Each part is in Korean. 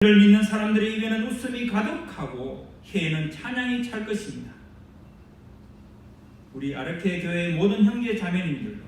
를 믿는 사람들의 입에는 웃음이 가득하고 혀에는 찬양이 찰 것입니다. 우리 아르케 교회의 모든 형제 자매님들도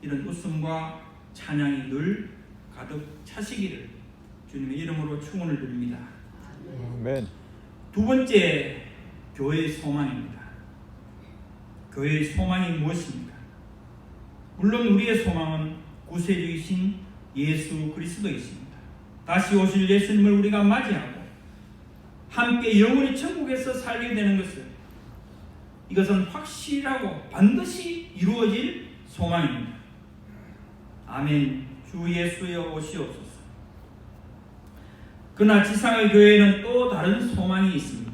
이런 웃음과 찬양이 늘 가득 차시기를 주님의 이름으로 축원을 드립니다. 아멘. 두 번째, 교회의 소망입니다. 교회의 소망이 무엇입니까? 물론 우리의 소망은 구세주이신 예수 그리스도이십니다. 다시 오실 예수님을 우리가 맞이하고 함께 영원히 천국에서 살게 되는 것을, 이것은 확실하고 반드시 이루어질 소망입니다. 아멘. 주 예수여 오시옵소서. 그러나 지상의 교회에는 또 다른 소망이 있습니다.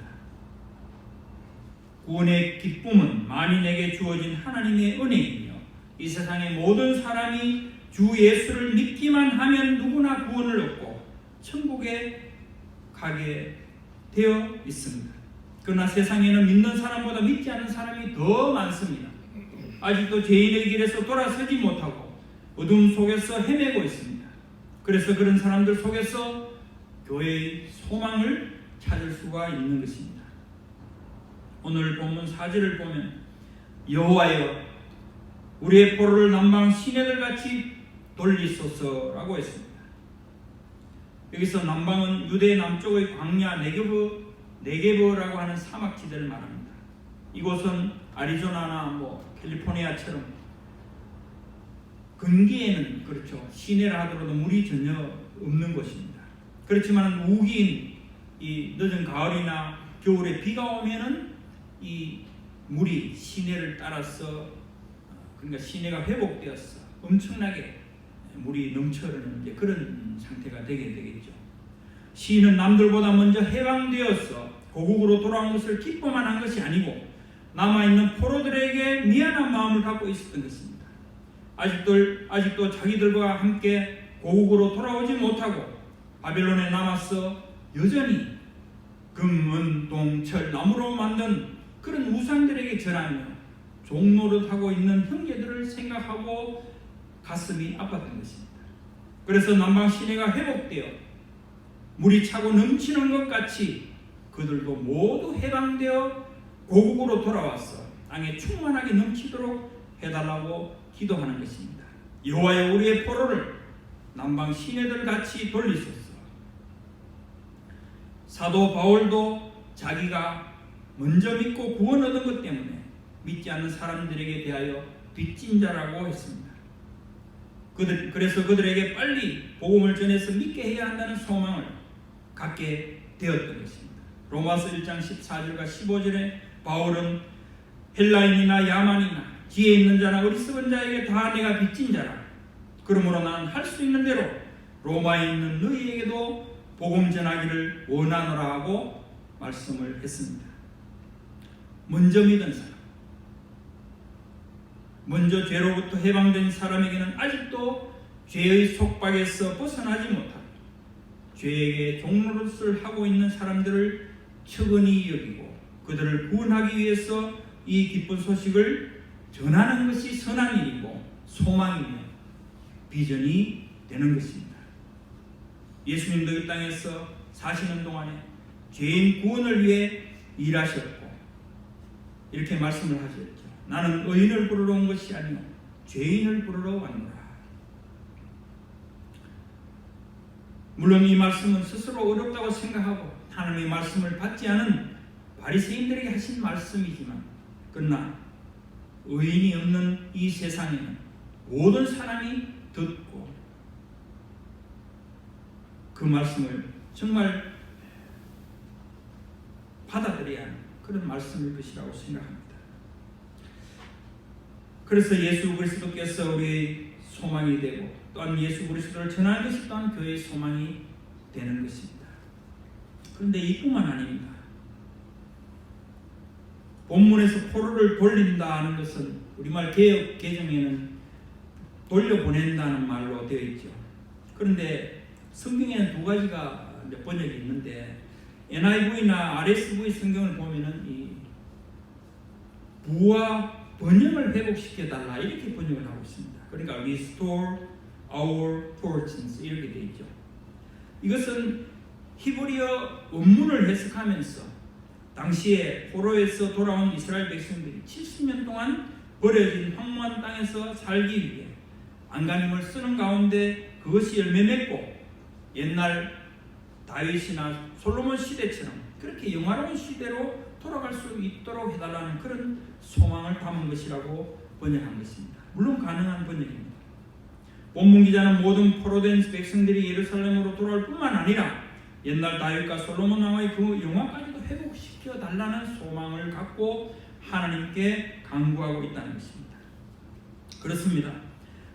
구원의 기쁨은 만인에게 주어진 하나님의 은혜이며 이 세상의 모든 사람이 주 예수를 믿기만 하면 누구나 구원을 얻고 천국에 가게 되어 있습니다. 그러나 세상에는 믿는 사람보다 믿지 않는 사람이 더 많습니다. 아직도 죄인의 길에서 돌아서지 못하고 어둠 속에서 헤매고 있습니다. 그래서 그런 사람들 속에서 교회의 소망을 찾을 수가 있는 것입니다. 오늘 본문 4절을 보면 여호와여 우리의 포로를 남방 시내들같이 돌리소서라고 했습니다. 여기서 남방은 유대 남쪽의 광야 네게브라고 하는 사막지대를 말합니다. 이곳은 아리조나나 캘리포니아처럼 근기에는 그렇죠, 시내라 하더라도 물이 전혀 없는 곳입니다. 그렇지만 우기인 이 늦은 가을이나 겨울에 비가 오면은 이 물이 시내를 따라서, 그러니까 시내가 회복되어서 엄청나게 물이 넘쳐흐르는 이제 그런 상태가 되게 되겠죠. 시인은 남들보다 먼저 해방되어서 고국으로 돌아온 것을 기뻐만 한 것이 아니고 남아있는 포로들에게 미안한 마음을 갖고 있었던 것입니다. 아직도 자기들과 함께 고국으로 돌아오지 못하고 바벨론에 남아서 여전히 금, 은, 동, 철, 나무로 만든 그런 우상들에게 절하며 종노릇하고 있는 형제들을 생각하고 가슴이 아팠던 것입니다. 그래서 남방 시내가 회복되어 물이 차고 넘치는 것 같이 그들도 모두 해방되어 고국으로 돌아와서 땅에 충만하게 넘치도록 해달라고 기도하는 것입니다. 여호와여 우리의 포로를 남방 시내들 같이 돌리소서. 사도 바울도 자기가 먼저 믿고 구원 얻은 것 때문에 믿지 않는 사람들에게 대하여 빚진 자라고 했습니다. 그래서 그들에게 빨리 복음을 전해서 믿게 해야 한다는 소망을 갖게 되었던 것입니다. 로마서 1장 14절과 15절에 바울은 헬라인이나 야만이나 지혜 있는 자나 어리석은 자에게 다 내가 빚진 자라. 그러므로 난 할 수 있는 대로 로마에 있는 너희에게도 복음 전하기를 원하노라 하고 말씀을 했습니다. 먼저 믿은 사람, 먼저 죄로부터 해방된 사람에게는 아직도 죄의 속박에서 벗어나지 못하고 죄에게 종노릇을 하고 있는 사람들을 측은히 여기고 그들을 구원하기 위해서 이 기쁜 소식을 전하는 것이 선한 일이고 소망이며 비전이 되는 것입니다. 예수님도 이 땅에서 사시는 동안에 죄인 구원을 위해 일하셨고 이렇게 말씀을 하셨죠. 나는 의인을 부르러 온 것이 아니요 죄인을 부르러 왔노라. 물론 이 말씀은 스스로 어렵다고 생각하고 하나님의 말씀을 받지 않은 바리새인들에게 하신 말씀이지만, 그러나 의인이 없는 이 세상에는 모든 사람이 듣고 그 말씀을 정말 받아들여야 하는 그런 말씀일 것이라고 생각합니다. 그래서 예수 그리스도께서 우리의 소망이 되고 또한 예수 그리스도를 전하는 것이 또한 교회의 소망이 되는 것입니다. 그런데 이뿐만 아닙니다. 본문에서 포로를 돌린다 하는 것은 우리말 개역 개정에는 돌려보낸다는 말로 되어 있죠. 그런데 성경에는 두 가지가 번역이 있는데 NIV나 RSV 성경을 보면은 이 부와 번영을 회복시켜달라 이렇게 번역을 하고 있습니다. 그러니까 restore our fortunes 이렇게 되어 있죠. 이것은 히브리어 원문을 해석하면서 당시에 포로에서 돌아온 이스라엘 백성들이 70년 동안 버려진 황무한 땅에서 살기 위해 안간힘을 쓰는 가운데 그것이 열매 맺고 옛날 다윗이나 솔로몬 시대처럼 그렇게 영화로운 시대로 돌아갈 수 있도록 해달라는 그런 소망을 담은 것이라고 번역한 것입니다. 물론 가능한 번역입니다. 본문 기자는 모든 포로된 백성들이 예루살렘으로 돌아올 뿐만 아니라 옛날 다윗과 솔로몬 왕의 그 영화까지도 회복시켜 달라는 소망을 갖고 하나님께 간구하고 있다는 것입니다. 그렇습니다.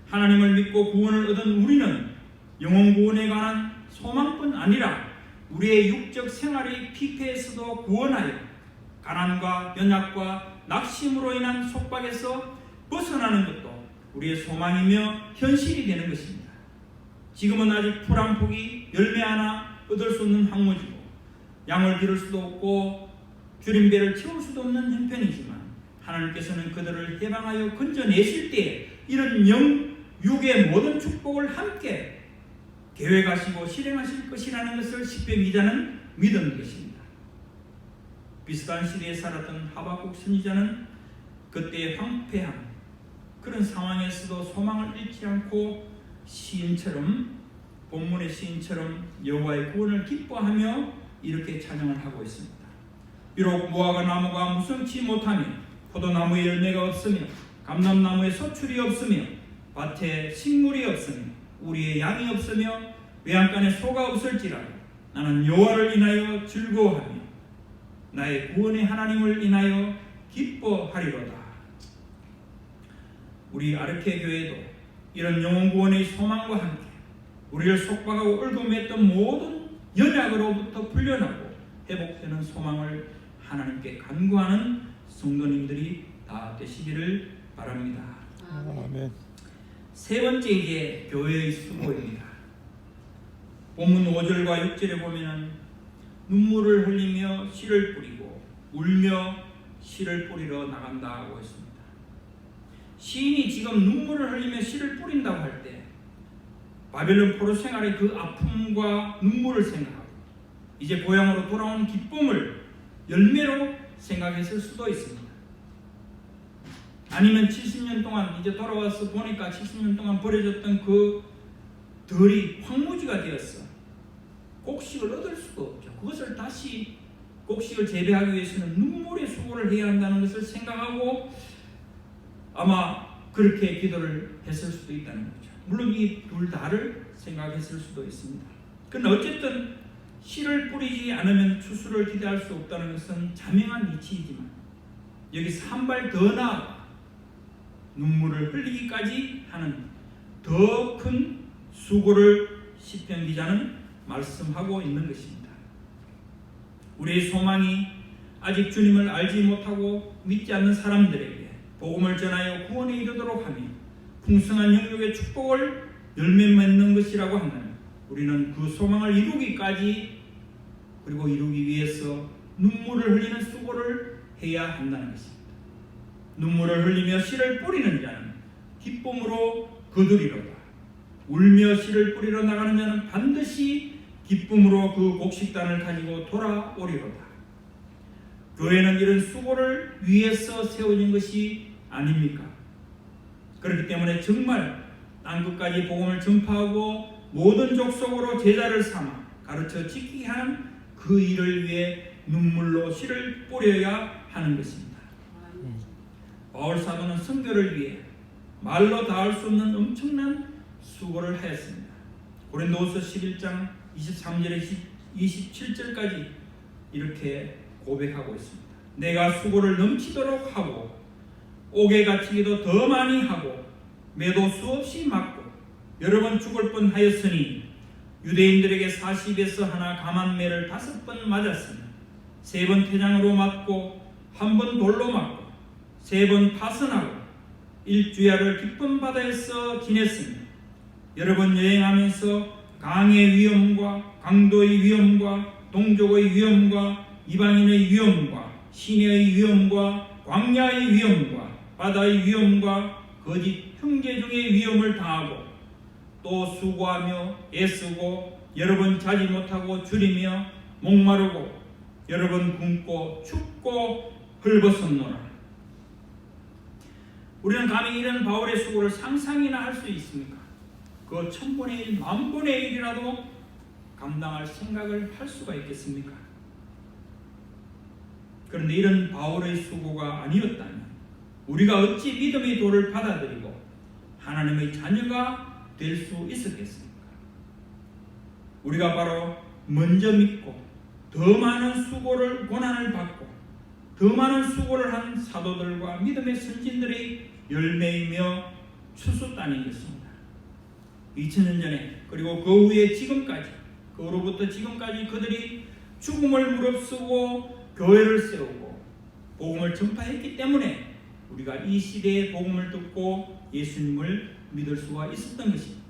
하나님을 믿고 구원을 얻은 우리는 영혼 구원에 관한 소망뿐 아니라 우리의 육적 생활의 피폐에서도 구원하여 가난과 연약과 낙심으로 인한 속박에서 벗어나는 것도 우리의 소망이며 현실이 되는 것입니다. 지금은 아직 풀 한 폭이 열매 하나 얻을 수 없는 황무지고 양을 기를 수도 없고 줄임배를 채울 수도 없는 형편이지만 하나님께서는 그들을 해방하여 건져내실 때에 이런 육의 모든 축복을 함께 계획하시고 실행하실 것이라는 것을 시편 기자는 믿은 것입니다. 비슷한 시대에 살았던 하박국 선지자는 그때의 황폐한 그런 상황에서도 소망을 잃지 않고 시인처럼 본문의 시인처럼 여호와의 구원을 기뻐하며 이렇게 찬양을 하고 있습니다. 비록 무화과 나무가 무성치 못하며 포도나무에 열매가 없으며 감람나무에 소출이 없으며 밭에 식물이 없으며 우리의 양이 없으며 외양간에 소가 없을지라도 나는 여호와를 인하여 즐거워하며 나의 구원의 하나님을 인하여 기뻐하리로다. 우리 아르케 교회도 이런 영혼 구원의 소망과 함께 우리를 속박하고 얽어맸던 모든 연약으로부터 풀려나고 회복되는 소망을 하나님께 간구하는 성도님들이 다 되시기를 바랍니다. 아멘. 세 번째 이제 교회의 수고입니다. 본문 5절과 6절에 보면은 눈물을 흘리며 씨를 뿌리고 울며 씨를 뿌리러 나간다고 했습니다. 시인이 지금 눈물을 흘리며 씨를 뿌린다고 할 때 바벨론 포로 생활의 그 아픔과 눈물을 생각하고 이제 고향으로 돌아온 기쁨을 열매로 생각했을 수도 있습니다. 아니면 70년 동안 이제 돌아와서 보니까 70년 동안 버려졌던 그 들이 황무지가 되었어. 곡식을 얻을 수도 없죠. 그것을 다시 곡식을 재배하기 위해서는 눈물의 수고를 해야 한다는 것을 생각하고 아마 그렇게 기도를 했을 수도 있다는 거죠. 물론 이 둘 다를 생각했을 수도 있습니다. 그러나 어쨌든 씨를 뿌리지 않으면 추수를 기대할 수 없다는 것은 자명한 이치이지만 여기서 한 발 더 나아가 눈물을 흘리기까지 하는 더 큰 수고를 시편 기자는 말씀하고 있는 것입니다. 우리의 소망이 아직 주님을 알지 못하고 믿지 않는 사람들에게 복음을 전하여 구원에 이르도록 하며 풍성한 영육의 축복을 열매 맺는 것이라고 한다면 우리는 그 소망을 이루기까지 그리고 이루기 위해서 눈물을 흘리는 수고를 해야 한다는 것입니다. 눈물을 흘리며 씨를 뿌리는 자는 기쁨으로 거두리로다. 울며 씨를 뿌리러 나가는 자는 반드시 기쁨으로 그 곡식단을 가지고 돌아오리로다. 교회는 이런 수고를 위해서 세워진 것이 아닙니까? 그렇기 때문에 정말 땅끝까지 복음을 전파하고 모든 족속으로 제자를 삼아 가르쳐 지키게 하는 그 일을 위해 눈물로 씨를 뿌려야 하는 것입니다. 바울 사도는 선교를 위해 말로 다할 수 없는 엄청난 수고를 하였습니다. 고린도후서 11장 23절에 27절까지 이렇게 고백하고 있습니다. 내가 수고를 넘치도록 하고 옥에 갇히기도 더 많이 하고 매도 수없이 맞고 여러 번 죽을 뻔하였으니 유대인들에게 40에서 하나 감한 매를 5번 맞았으니 3번 태장으로 맞고 1번 돌로 맞고 3번 파선하고 일주야를 깊은 바다에서 지냈으니 여러 번 여행하면서 강의 위험과 강도의 위험과 동족의 위험과 이방인의 위험과 시내의 위험과 광야의 위험과 바다의 위험과 거짓 형제 중의 위험을 당하고 또 수고하며 애쓰고 여러 번 자지 못하고 줄이며 목마르고 여러 번 굶고 춥고 헐벗었노라. 우리는 감히 이런 바울의 수고를 상상이나 할 수 있습니까? 그 1000분의 1, 10,000분의 1이라도 감당할 생각을 할 수가 있겠습니까? 그런데 이런 바울의 수고가 아니었다면 우리가 어찌 믿음의 도를 받아들이고 하나님의 자녀가 될 수 있었겠습니까? 우리가 바로 먼저 믿고 더 많은 수고를 고난을 받고 더 많은 수고를 한 사도들과 믿음의 선진들의 열매이며 추수단이었습니다. 2000년 전에 그리고 그 후에 지금까지 그 후로부터 지금까지 그들이 죽음을 무릅쓰고 교회를 세우고 복음을 전파했기 때문에 우리가 이 시대의 복음을 듣고 예수님을 믿을 수가 있었던 것입니다.